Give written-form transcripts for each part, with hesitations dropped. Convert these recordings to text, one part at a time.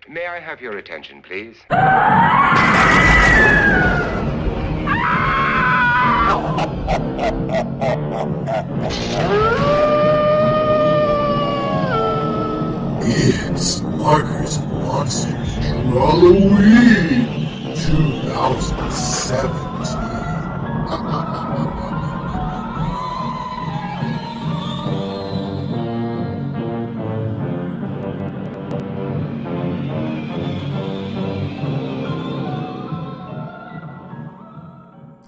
May I have your attention, please? It's Markers and Monsters Drawlloween 2017.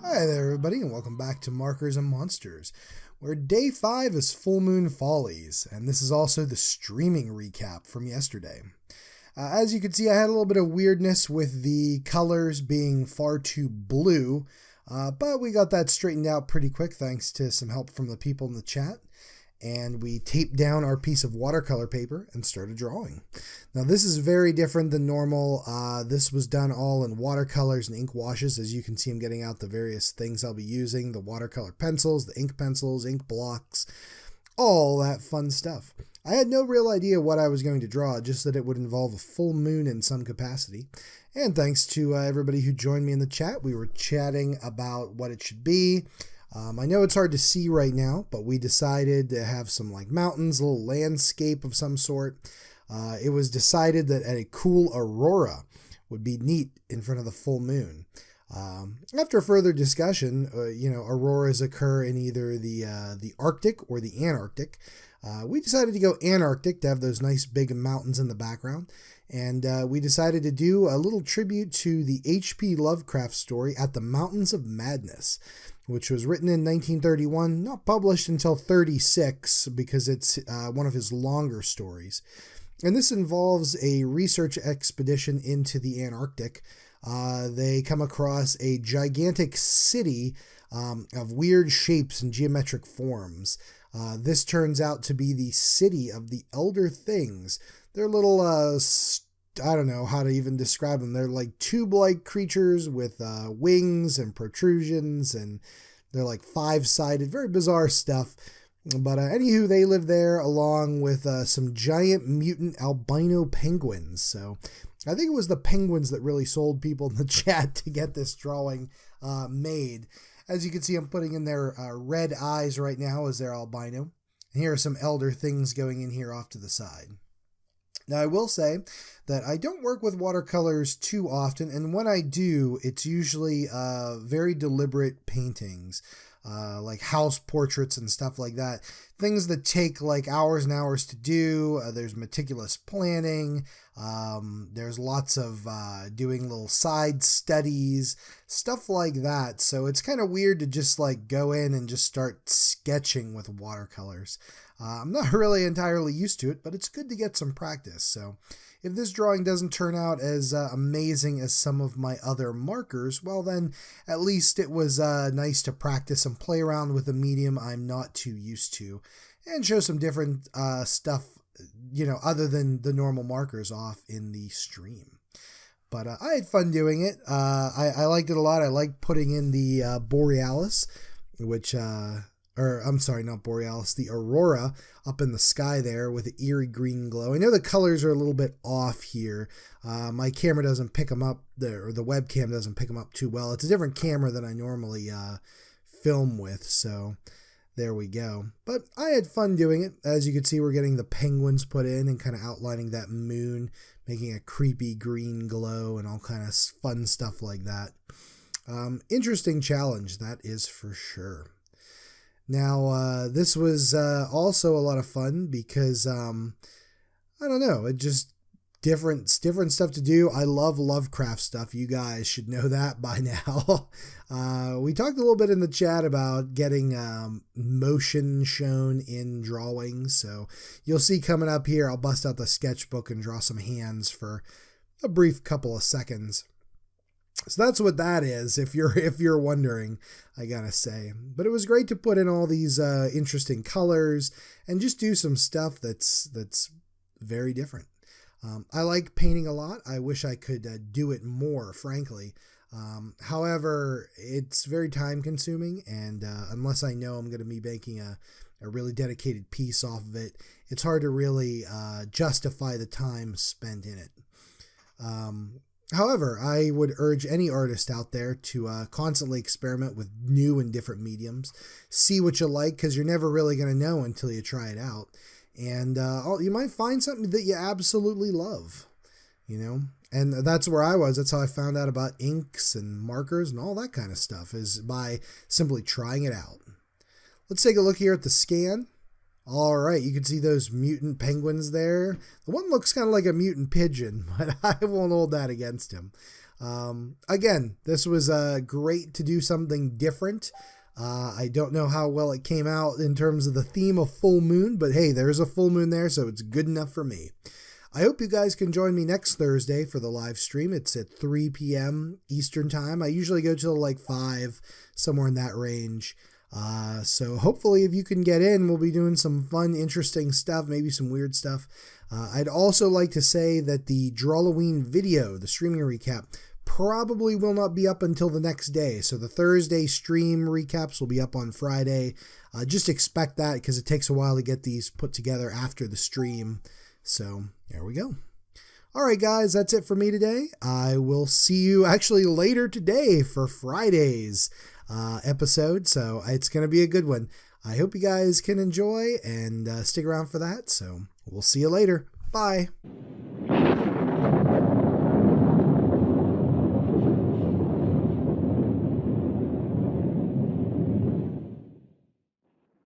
Hi there, everybody, and welcome back to Markers and Monsters, where Day 5 is Full Moon Follies, and this is also the streaming recap from yesterday. As you can see, I had a little bit of weirdness with the colors being far too blue, but we got that straightened out pretty quick thanks to some help from the people in the chat. And we taped down our piece of watercolor paper and started drawing. Now this is very different than normal. This was done all in watercolors and ink washes. As you can see, I'm getting out the various things I'll be using, the watercolor pencils, the ink pencils, ink blocks, all that fun stuff. I had no real idea what I was going to draw, just that it would involve a full moon in some capacity. And thanks to everybody who joined me in the chat, we were chatting about what it should be. I know it's hard to see right now, but we decided to have some like mountains, a little landscape of some sort. It was decided that a cool aurora would be neat in front of the full moon. After further discussion, auroras occur in either the Arctic or the Antarctic. We decided to go Antarctic to have those nice big mountains in the background. And we decided to do a little tribute to the HP Lovecraft story At the Mountains of Madness, which was written in 1931, not published until 36 because it's one of his longer stories. And this involves a research expedition into the Antarctic. They come across a gigantic city of weird shapes and geometric forms. This turns out to be the city of the Elder Things. They're little, I don't know how to even describe them. They're like tube-like creatures with wings and protrusions, and they're like five-sided, very bizarre stuff. But anywho, they live there along with some giant mutant albino penguins. So I think it was the penguins that really sold people in the chat to get this drawing made. As you can see, I'm putting in their red eyes right now as they're albino. And here are some Elder Things going in here off to the side. Now, I will say that I don't work with watercolors too often, and when I do, it's usually very deliberate paintings, like house portraits and stuff like that. Things that take like hours and hours to do. There's meticulous planning. There's lots of doing little side studies, stuff like that. So it's kind of weird to just like go in and just start sketching with watercolors. I'm not really entirely used to it, but it's good to get some practice. So if this drawing doesn't turn out as amazing as some of my other markers, well then at least it was nice to practice and play around with a medium I'm not too used to and show some different stuff, other than the normal markers off in the stream. But I had fun doing it. I liked it a lot. I liked putting in the Borealis, which... I'm sorry, not Borealis, the Aurora up in the sky there with the eerie green glow. I know the colors are a little bit off here. My camera doesn't pick them up, or the webcam doesn't pick them up too well. It's a different camera than I normally film with, so there we go. But I had fun doing it. As you can see, we're getting the penguins put in and kind of outlining that moon, making a creepy green glow and all kind of fun stuff like that. Interesting challenge, that is for sure. Now, this was also a lot of fun because, I don't know, it just different stuff to do. I love Lovecraft stuff. You guys should know that by now. We talked a little bit in the chat about getting motion shown in drawings. So you'll see coming up here, I'll bust out the sketchbook and draw some hands for a brief couple of seconds. So that's what that is, if you're wondering, I gotta say. But it was great to put in all these interesting colors and just do some stuff that's very different. I like painting a lot. I wish I could do it more, frankly. However, it's very time consuming, and unless I know I'm going to be making a really dedicated piece off of it, it's hard to really justify the time spent in it. However, I would urge any artist out there to constantly experiment with new and different mediums. See what you like, because you're never really going to know until you try it out. And you might find something that you absolutely love, you know? And that's where I was. That's how I found out about inks and markers and all that kind of stuff, is by simply trying it out. Let's take a look here at the scan. All right, you can see those mutant penguins there. The one looks kind of like a mutant pigeon, but I won't hold that against him. Again, this was great to do something different. I don't know how well it came out in terms of the theme of full moon, but hey, there's a full moon there, so it's good enough for me. I hope you guys can join me next Thursday for the live stream. It's at 3 p.m. Eastern Time. I usually go till like 5, somewhere in that range. So hopefully if you can get in, we'll be doing some fun, interesting stuff, maybe some weird stuff. I'd also like to say that the Drawlloween video, the streaming recap, probably will not be up until the next day. So the Thursday stream recaps will be up on Friday. Just expect that, because it takes a while to get these put together after the stream. So there we go. All right, guys, that's it for me today. I will see you actually later today for Friday's episode. So it's going to be a good one. I hope you guys can enjoy and stick around for that. So we'll see you later. Bye.